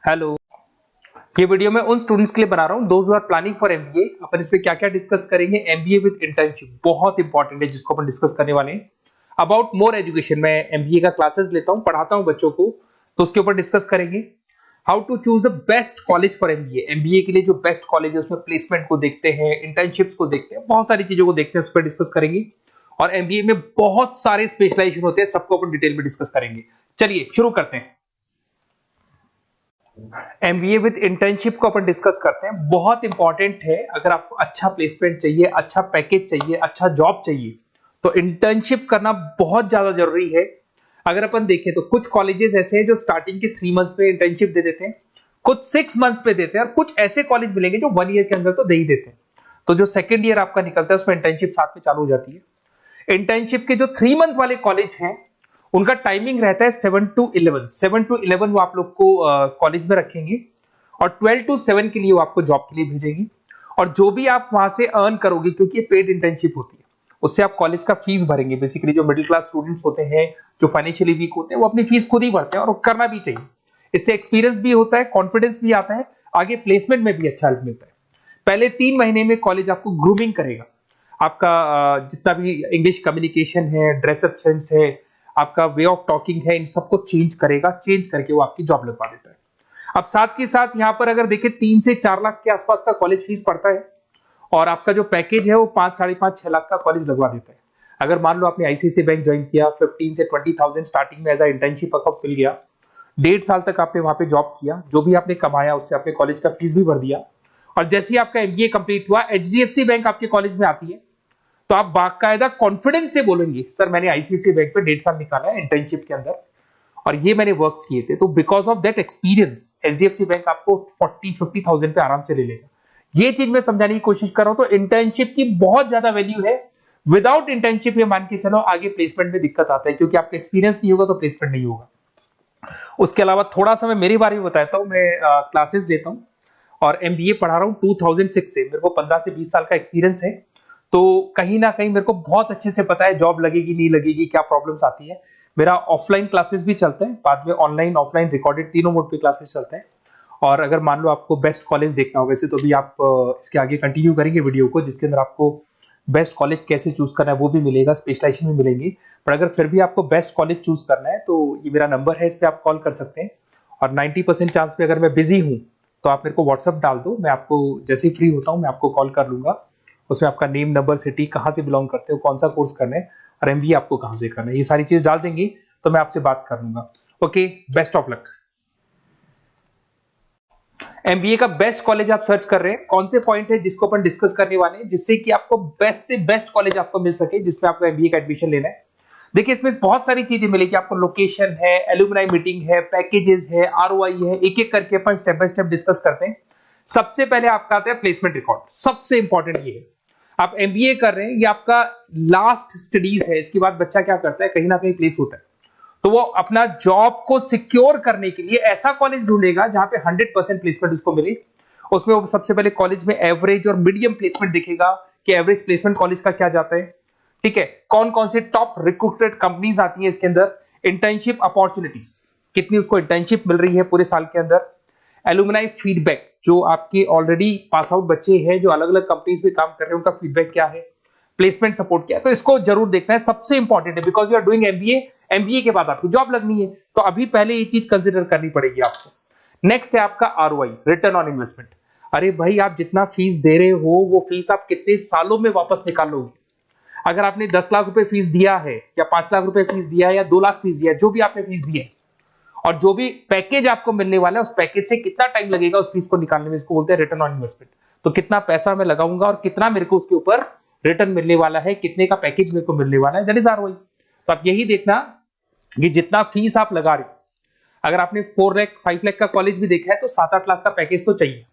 Hello. ये video मैं उन स्टूडेंट्स के लिए बना रहा हूँ those who are planning for MBA. अपन इस पे क्या क्या डिस्कस करेंगे। एमबीए विद इंटर्नशिप बहुत इंपॉर्टेंट है जिसको अपन डिस्कस करने वाले हैं। अबाउट मोर एजुकेशन, मैं एमबीए का क्लासेस लेता हूँ, पढ़ाता हूँ बच्चों को, तो उसके ऊपर डिस्कस करेंगे। How to choose the best college for MBA. MBA के लिए जो बेस्ट कॉलेज है उसमें प्लेसमेंट को देखते हैं, इंटर्नशिप्स को देखते हैं, बहुत सारी चीजों को देखते हैं, उस पर डिस्कस करेंगे। और एमबीए में बहुत सारे स्पेशलाइजेशन होते हैं, सबको अपन डिटेल में डिस्कस करेंगे। चलिए शुरू करते हैं। एमबीए विद इंटर्नशिप को अपन डिस्कस करते हैं। बहुत इंपॉर्टेंट है। अगर आपको अच्छा प्लेसमेंट चाहिए, अच्छा पैकेज चाहिए, अच्छा जॉब चाहिए, तो इंटर्नशिप करना बहुत ज्यादा जरूरी है। अगर अपन देखें तो कुछ कॉलेजेस ऐसे हैं जो स्टार्टिंग के 3 मंथ्स में इंटर्नशिप दे देते हैं, कुछ 6 मंथ्स में देते हैं, और कुछ ऐसे कॉलेज मिलेंगे जो 1 ईयर के अंदर तो दे ही देते हैं। तो जो सेकेंड ईयर आपका निकलता है उसमें इंटर्नशिप साथ में चालू हो जाती है। इंटर्नशिप के जो 3 मंथ वाले कॉलेज हैं उनका टाइमिंग रहता है 7 to 11। 7 to 11 वो आप लोग को कॉलेज में रखेंगे, और 12 to 7 के लिए वो आपको जॉब के लिए भेजेंगी। और जो भी आप वहां से अर्न करोगे, क्योंकि ये पेड इंटर्नशिप होती है, उससे आप कॉलेज का फीस भरेंगे। बेसिकली जो मिडिल क्लास स्टूडेंट्स होते हैं, जो फाइनेंशियली वीक होते हैं, वो अपनी फीस खुद ही भरते हैं, और करना भी चाहिए। इससे एक्सपीरियंस भी होता है, कॉन्फिडेंस भी आता है, आगे प्लेसमेंट में भी अच्छा हेल्प मिलता है। पहले 3 महीने में कॉलेज आपको ग्रूमिंग करेगा। आपका जितना भी इंग्लिश कम्युनिकेशन है, ड्रेसअप सेंस है, आपका वे ऑफ टॉकिंग है, इन सबको चेंज करेगा। चेंज करके वो आपकी जॉब लगवा देता है। अब साथ के साथ यहां पर अगर देखें 3 से 4 लाख के आसपास का कॉलेज फीस पड़ता है, और आपका जो पैकेज है वो 5, 5.5, 6 लाख का कॉलेज लगवा देता है। अगर मान लो आपने आईसीआईसीआई बैंक ज्वाइन किया, 15 से 20,000 स्टार्टिंग में एज अ इंटर्नशिप अकाउंट मिल गया, 1.5 साल तक आपने वहां पे जॉब किया, जो भी आपने कमाया उससे आपने कॉलेज का फीस भी भर दिया, और जैसे ही आपका एमबीए कंप्लीट हुआ, एचडीएफसी बैंक आपके कॉलेज में आती है, तो आप बाकायदा कॉन्फिडेंस से बोलेंगे, सर मैंने आईसीआईसीआई बैंक पे 1.5 साल निकाला है इंटर्नशिप के अंदर, और ये मैंने वर्क्स किए थे। तो because of that experience HDFC bank आपको 40-50,000 पे आराम से ले लेगा। ये चीज मैं समझाने की कोशिश कर रहा हूं। तो इंटर्नशिप की बहुत ज्यादा वैल्यू है। विदाउट इंटर्नशिप ये मान के चलो आगे प्लेसमेंट में दिक्कत आता है, क्योंकि आपका एक्सपीरियंस नहीं होगा तो प्लेसमेंट नहीं होगा। उसके अलावा थोड़ा सा मैं मेरे बारे में बताता हूँ। मैं क्लासेस लेता हूँ और एमबीए पढ़ा रहा हूँ 2006 से। मेरे को 15 से 20 साल का एक्सपीरियंस है, तो कहीं ना कहीं मेरे को बहुत अच्छे से पता है जॉब लगेगी नहीं लगेगी, क्या प्रॉब्लम्स आती है। मेरा ऑफलाइन क्लासेस भी चलते हैं, बाद में ऑनलाइन ऑफलाइन रिकॉर्डेड तीनों मोड पे क्लासेस चलते हैं। और अगर मान लो आपको बेस्ट कॉलेज देखना हो, वैसे तो भी आप इसके आगे कंटिन्यू करेंगे वीडियो को, जिसके अंदर आपको बेस्ट कॉलेज कैसे चूज करना है वो भी मिलेगा, स्पेशलाइजेशन भी मिलेंगे। पर अगर फिर भी आपको बेस्ट कॉलेज चूज करना है तो ये मेरा नंबर है, इस पर आप कॉल कर सकते हैं। और 90% चांस पे अगर मैं बिजी हूँ तो आप मेरे को व्हाट्सअप डाल दो, मैं आपको जैसे ही फ्री होता हूँ मैं आपको कॉल कर लूंगा। उसमें आपका नेम, नंबर, सिटी, कहाँ से बिलोंग करते हो, कौन सा कोर्स करना है, और एमबीए आपको कहाँ से करना है, ये सारी चीज डाल देंगे तो मैं आपसे बात कर लूंगा। Okay, best of luck. MBA का बेस्ट कॉलेज आप सर्च कर रहे हैं, कौन से पॉइंट है जिसको अपन डिस्कस करने वाले हैं, जिससे कि आपको बेस्ट से बेस्ट कॉलेज आपको मिल सके जिसमें आपको एमबीए का एडमिशन लेना है। देखिए इसमें बहुत सारी चीजें मिलेगी आपको। लोकेशन है, एलुमनाई मीटिंग है, पैकेजेस है, आरओआई है, एक एक करके अपन स्टेप बाय स्टेप डिस्कस करते हैं। सबसे पहले आपका आता है प्लेसमेंट रिकॉर्ड। सबसे इंपॉर्टेंट ये है, आप एमबीए कर रहे हैं, ये आपका लास्ट स्टडीज है। इसके बाद बच्चा क्या करता है, कहीं ना कहीं प्लेस होता है, तो वो अपना जॉब को सिक्योर करने के लिए ऐसा कॉलेज ढूंढेगा जहां पे 100% प्लेसमेंट उसको मिले। उसमें वो सबसे पहले कॉलेज में एवरेज और मीडियम प्लेसमेंट दिखेगा कि एवरेज प्लेसमेंट कॉलेज का क्या जाता है। ठीक है, कौन कौन से टॉप रिक्रूटेड कंपनीज आती है इसके अंदर, इंटर्नशिप अपॉर्चुनिटीज, कितनी उसको इंटर्नशिप मिल रही है पूरे साल के अंदर, एलुमनाई फीडबैक, जो आपके ऑलरेडी पास आउट बच्चे हैं जो अलग अलग कंपनीज में काम कर रहे हैं उनका फीडबैक क्या है, प्लेसमेंट सपोर्ट क्या है। तो इसको जरूर देखना है, सबसे इंपॉर्टेंट है, because you are doing MBA. MBA के बाद आपको जॉब लगनी है, तो अभी पहले ये चीज कंसिडर करनी पड़ेगी आपको। नेक्स्ट है आपका आरओआई, रिटर्न ऑन इन्वेस्टमेंट। अरे भाई, आप जितना फीस दे रहे हो वो फीस आप कितने सालों में वापस निकालोगे। अगर आपने 10 लाख रुपए फीस दिया है, या 5 लाख रुपए फीस दिया है, या 2 लाख फीस दिया है, जो भी आपने फीस दी है, और जो भी पैकेज आपको मिलने वाला है उस पैकेज से कितना टाइम लगेगा उस फीस को निकालने में, इसको बोलते हैं रिटर्न ऑन इन्वेस्टमेंट। तो कितना पैसा मैं लगाऊंगा और कितना मेरे को उसके ऊपर रिटर्न मिलने वाला है, कितने का पैकेज मेरे को मिलने वाला है, दैट इज आरओआई। तो आप यही देखना कि जितना फीस आप लगा रहे हो, अगर आपने 4 लाख 5 लाख का कॉलेज भी देखा है तो 7-8 लाख का पैकेज तो चाहिए।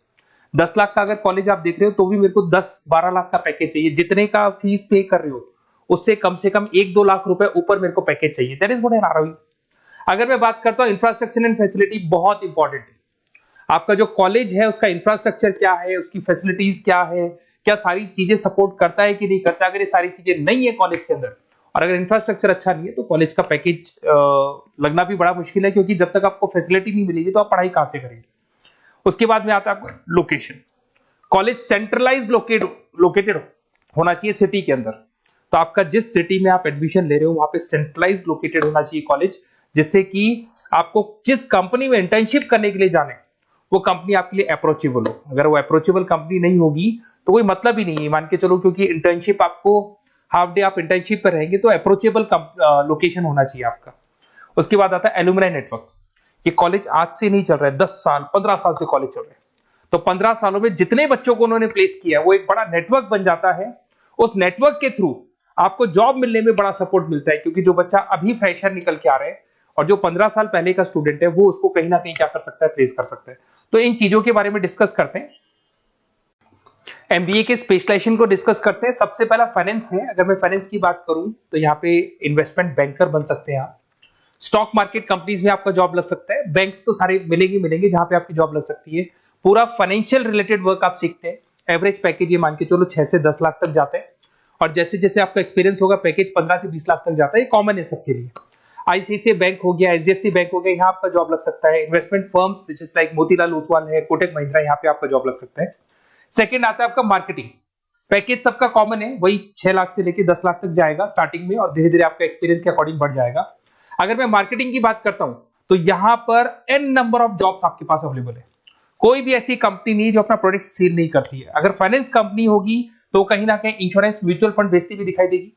10 लाख का अगर कॉलेज आप देख रहे हो तो भी मेरे को 10-12 लाख का पैकेज चाहिए। जितने का फीस पे कर रहे हो उससे कम से कम 1-2 लाख रुपए ऊपर मेरे को पैकेज चाहिए, that is what an ROI. अगर मैं बात करता हूं इंफ्रास्ट्रक्चर एंड फैसिलिटी, बहुत इंपॉर्टेंट है। आपका जो कॉलेज है उसका इंफ्रास्ट्रक्चर क्या है, उसकी फैसिलिटीज क्या है, क्या सारी चीजें सपोर्ट करता है कि नहीं करता। अगर ये सारी चीजें नहीं है कॉलेज के अंदर, और अगर इंफ्रास्ट्रक्चर अच्छा नहीं है, तो कॉलेज का पैकेज लगना भी बड़ा मुश्किल है, क्योंकि जब तक आपको फैसिलिटी नहीं मिलेगी तो आप पढ़ाई कहां से करेंगे। उसके बाद में आता है आपका लोकेशन। कॉलेज सेंट्रलाइज लोकेटेड होना चाहिए सिटी के अंदर। तो आपका जिस सिटी में आप एडमिशन ले रहे हो वहां पे सेंट्रलाइज लोकेटेड होना चाहिए कॉलेज, जिससे कि आपको जिस कंपनी में इंटर्नशिप करने के लिए जाने वो कंपनी आपके लिए अप्रोचेबल हो। अगर वो अप्रोचेबल कंपनी नहीं होगी तो कोई मतलब ही नहीं है, मान के चलो, क्योंकि इंटर्नशिप आपको हाफ डे आप इंटर्नशिप पर रहेंगे तो अप्रोचेबल लोकेशन होना चाहिए आपका। उसके बाद आता है एलुमनाई नेटवर्क। ये कॉलेज आज से नहीं चल रहा है, 10 साल 15 साल से कॉलेज चल रहा है। तो 15 सालों में जितने बच्चों को उन्होंने प्लेस किया वो एक बड़ा नेटवर्क बन जाता है। उस नेटवर्क के थ्रू आपको जॉब मिलने में बड़ा सपोर्ट मिलता है, क्योंकि जो बच्चा अभी फ्रेशर निकल के आ रहे हैं और जो 15 साल पहले का स्टूडेंट है वो उसको कहीं ना कहीं क्या कर सकता है, प्लेस कर सकता है। तो इन चीजों के बारे में डिस्कस करते हैं। एमबीए के स्पेशलाइजेशन को डिस्कस करते हैं। सबसे पहला फाइनेंस है। अगर मैं फाइनेंस की बात करूं तो यहाँ पे इन्वेस्टमेंट बैंकर बन सकते हैं आप। स्टॉक मार्केट कंपनीज में आपका जॉब लग सकता है। बैंक्स तो सारे मिलेंगे जहां पे आपकी जॉब लग सकती है। पूरा फाइनेंशियल रिलेटेड वर्क आप सीखते हैं। एवरेज पैकेज ये मान के चलो 6 से 10 लाख तक जाते हैं, और जैसे जैसे आपका एक्सपीरियंस होगा पैकेज 15 से 20 लाख तक जाता है। ये कॉमन है सबके लिए। आईसीआईसीआई बैंक हो गया, एचडीएफसी बैंक हो गया, यहाँ आपका जॉब लग सकता है। Investment firms which is like Motilal Oswal है, कोटक महिंद्रा, यहाँ पे आपका जॉब लग सकता है। सेकंड आता है आपका मार्केटिंग। पैकेज सबका कॉमन है, वही 6 लाख से लेके 10 लाख तक जाएगा स्टार्टिंग में, और धीरे धीरे आपका एक्सपीरियंस के अकॉर्डिंग बढ़ जाएगा। अगर मैं मार्केटिंग की बात करता हूं तो यहां पर एन नंबर ऑफ जॉब्स आपके पास अवेलेबल है। कोई भी ऐसी कंपनी नहीं जो अपना प्रोडक्ट सेल नहीं करती है। अगर फाइनेंस कंपनी होगी तो कहीं ना कहीं इंश्योरेंस म्यूचुअल फंड बेचती भी दिखाई देगी।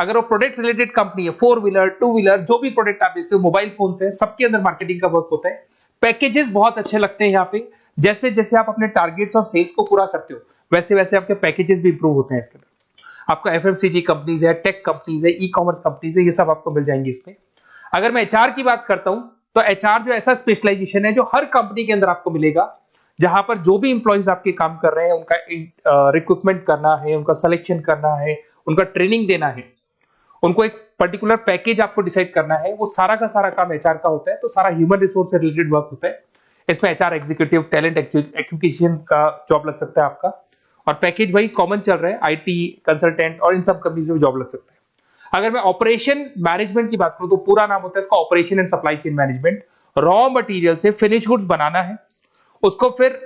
अगर वो प्रोडक्ट रिलेटेड कंपनी है, 4 व्हीलर 2 व्हीलर जो भी प्रोडक्ट आप बेचते हो, मोबाइल फोन से, सबके अंदर मार्केटिंग का वर्क होता है। पैकेजेस बहुत अच्छे लगते हैं यहाँ पे। जैसे जैसे आप अपने टारगेट्स और सेल्स को पूरा करते हो वैसे वैसे आपके पैकेजेस भी इंप्रूव होते हैं इसके अंदर। आपका एफएमसीजी कंपनीज है, टेक कंपनीज है, ई कॉमर्स कंपनीज है, ये सब आपको मिल जाएंगे इसमें। अगर मैं एचआर की बात करता हूं तो एचआर जो ऐसा स्पेशलाइजेशन है जो हर कंपनी के अंदर आपको मिलेगा, जहां पर जो भी इंप्लॉइज आपके काम कर रहे हैं उनका रिक्रूटमेंट करना है, उनका सिलेक्शन करना है, उनका ट्रेनिंग देना है, उनको एक पर्टिकुलर पैकेज आपको डिसाइड करना है, वो सारा का सारा काम एचआर का होता है। तो सारा ह्यूमन रिसोर्स से रिलेटेड वर्क होता है। इसमें एचआर एग्जीक्यूटिव, टैलेंट एक्विजिशन का जॉब लग सकता है आपका, और पैकेज वही कॉमन चल रहा है, आईटी कंसल्टेंट और इन सब कंपनीज में जॉब लग सकता है। अगर मैं ऑपरेशन मैनेजमेंट की बात करूं तो पूरा नाम होता है इसका operation and supply chain management. Raw material से फिनिश गुड्स बनाना है, उसको फिर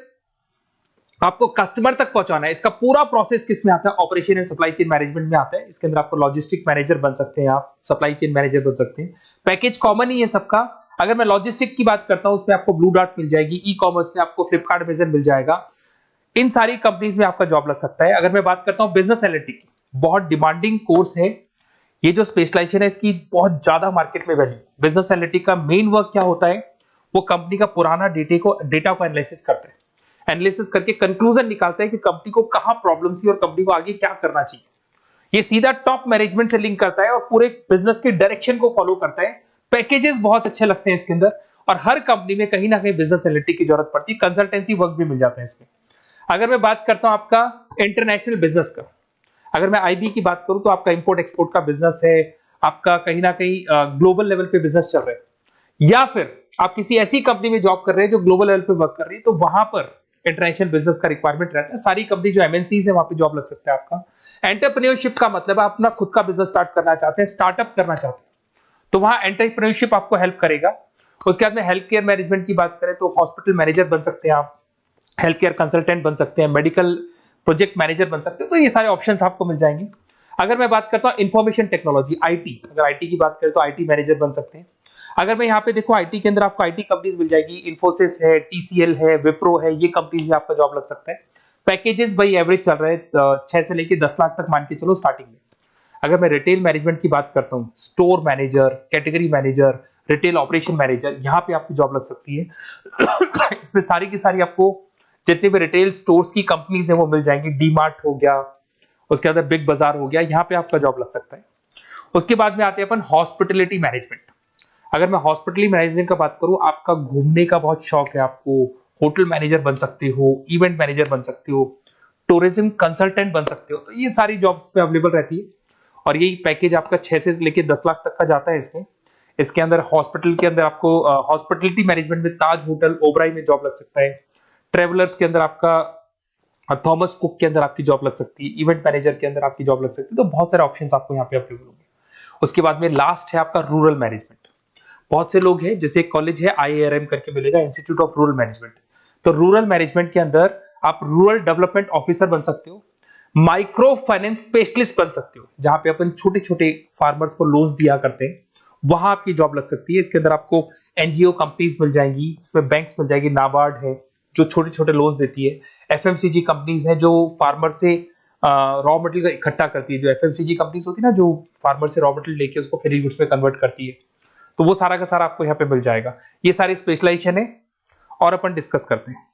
आपको कस्टमर तक पहुंचाना है। इसका पूरा प्रोसेस किस में आता है, operation and supply chain management में आता है। इसके अंदर आपको लॉजिस्टिक मैनेजर बन सकते हैं, आप सप्लाई चेन मैनेजर बन सकते हैं। पैकेज कॉमन ही है सबका। अगर मैं लॉजिस्टिक की बात करता हूं उसमें आपको ब्लू डॉट मिल जाएगी, ई कॉमर्स में आपको फ्लिपकार्ट अमेज़न मिल जाएगा। इन सारी कंपनीज में आपका जॉब लग सकता है। अगर मैं बात करता हूं बिजनेस एनालिटिक, बहुत डिमांडिंग कोर्स है ये जो स्पेशलाइजेशन है, इसकी बहुत ज्यादा मार्केट में वैल्यू। बिजनेस एनालिटिक का मेन वर्क क्या होता है, वो कंपनी का पुराना डेटा को एनालिसिस करते हैं, एनालिसिस करके कंक्लूजन निकालता है कि कंपनी को कहां प्रॉब्लम थी और कंपनी को आगे क्या करना चाहिए। ये सीधा टॉप मैनेजमेंट से लिंक करता है और पूरे बिजनेस के डायरेक्शन को फॉलो करता है। पैकेजेस बहुत अच्छे लगते हैं इसके अंदर, और हर कंपनी में कहीं ना कहीं बिजनेस एनालिटिक की जरूरत पड़ती है। कंसल्टेंसी वर्क भी मिल जाता है इसमें। अगर मैं बात करता हूं आपका इंटरनेशनल बिजनेस का, अगर मैं आईबी की बात करूं तो आपका इंपोर्ट एक्सपोर्ट का बिजनेस है, आपका कहीं ना कहीं ग्लोबल लेवल पे बिजनेस चल रहा है, या फिर आप किसी ऐसी कंपनी में जॉब कर रहे हैं जो ग्लोबल लेवल पे वर्क कर रही है, तो वहां पर इंटरनेशनल बिजनेस का रिक्वायरमेंट रहता है। सारी कंपनी जो एमएनसीज है वहां पे जॉब लग सकता है आपका। एंटरप्रेन्योरशिप का मतलब आप अपना खुद का बिजनेस स्टार्ट करना चाहते हैं, स्टार्टअप करना चाहते हैं, तो वहां एंटरप्रेन्योरशिप आपको हेल्प करेगा। उसके बाद में हेल्थ केयर मैनेजमेंट की बात करें तो हॉस्पिटल मैनेजर बन सकते हैं आप, हेल्थ केयर कंसल्टेंट बन सकते हैं, मेडिकल प्रोजेक्ट मैनेजर बन सकते हैं। तो ये सारे ऑप्शंस आपको मिल जाएंगे। अगर मैं बात करता हूं इंफॉर्मेशन टेक्नोलॉजी, आईटी, अगर आईटी की बात करें तो आईटी मैनेजर बन सकते हैं। अगर मैं यहाँ पे देखो आईटी के अंदर आपको आईटी कंपनीज मिल जाएगी, इन्फोसिस है, टीसीएल है, विप्रो है, ये कंपनीज में आपका जॉब लग सकता है। पैकेजेस भाई एवरेज चल रहे हैं 6 से लेके 10 लाख तक मान के चलो स्टार्टिंग में। अगर मैं रिटेल मैनेजमेंट की बात करता हूँ, store manager, category manager, retail operation manager, यहाँ पे आपकी जॉब लग सकती है। इसमें सारी की सारी आपको जितने भी रिटेल स्टोर्स की कंपनीज है वो मिल जाएंगी। डीमार्ट हो गया, उसके बाद बिग बाजार हो गया, यहाँ पे आपका जॉब लग सकता है। उसके बाद में आते हैं अपन हॉस्पिटलिटी मैनेजमेंट। अगर मैं हॉस्पिटलिटी मैनेजमेंट का बात करूं, आपका घूमने का बहुत शौक है, आपको होटल मैनेजर बन सकते हो, इवेंट मैनेजर बन सकते हो, टूरिज्म कंसल्टेंट बन सकते हो, तो ये सारी जॉब्स पे अवेलेबल रहती है। और यही पैकेज आपका 6 से लेके 10 लाख तक का जाता है इसमें। इसके अंदर हॉस्पिटल के अंदर आपको हॉस्पिटलिटी मैनेजमेंट में ताज होटल, ओबराई में जॉब लग सकता है। ट्रेवलर्स के अंदर आपका थॉमस कुक के अंदर आपकी जॉब लग सकती है। इवेंट मैनेजर के अंदर आपकी जॉब लग सकती है। तो बहुत सारे ऑप्शंस आपको यहाँ पे अवेलेबल होंगे। उसके बाद में लास्ट है आपका रूरल मैनेजमेंट। बहुत से लोग हैं, जैसे एक कॉलेज है IIRM करके मिलेगा, इंस्टीट्यूट ऑफ रूरल मैनेजमेंट। तो रूरल मैनेजमेंट के अंदर आप रूरल डेवलपमेंट ऑफिसर बन सकते हो, माइक्रो फाइनेंस स्पेशलिस्ट बन सकते हो, जहां पे अपन छोटे छोटे फार्मर्स को लोन्स दिया करते हैं, वहां आपकी जॉब लग सकती है। इसके अंदर आपको एनजीओ कंपनीज मिल जाएंगी, इसमें बैंक्स मिल जाएगी, नाबार्ड है जो छोटे छोटे लोन्स देती है, एफएमसीजी कंपनीज है जो फार्मर से रॉ मटेरियल का इकट्ठा करती है, जो एफएमसीजी कंपनीज होती है ना, जो फार्मर से रॉ मटेरियल लेके उसको फिनिश गुड्स में कन्वर्ट करती है, तो वो सारा का सारा आपको यहाँ पे मिल जाएगा। ये सारी स्पेशलाइजेशन है और अपन डिस्कस करते हैं।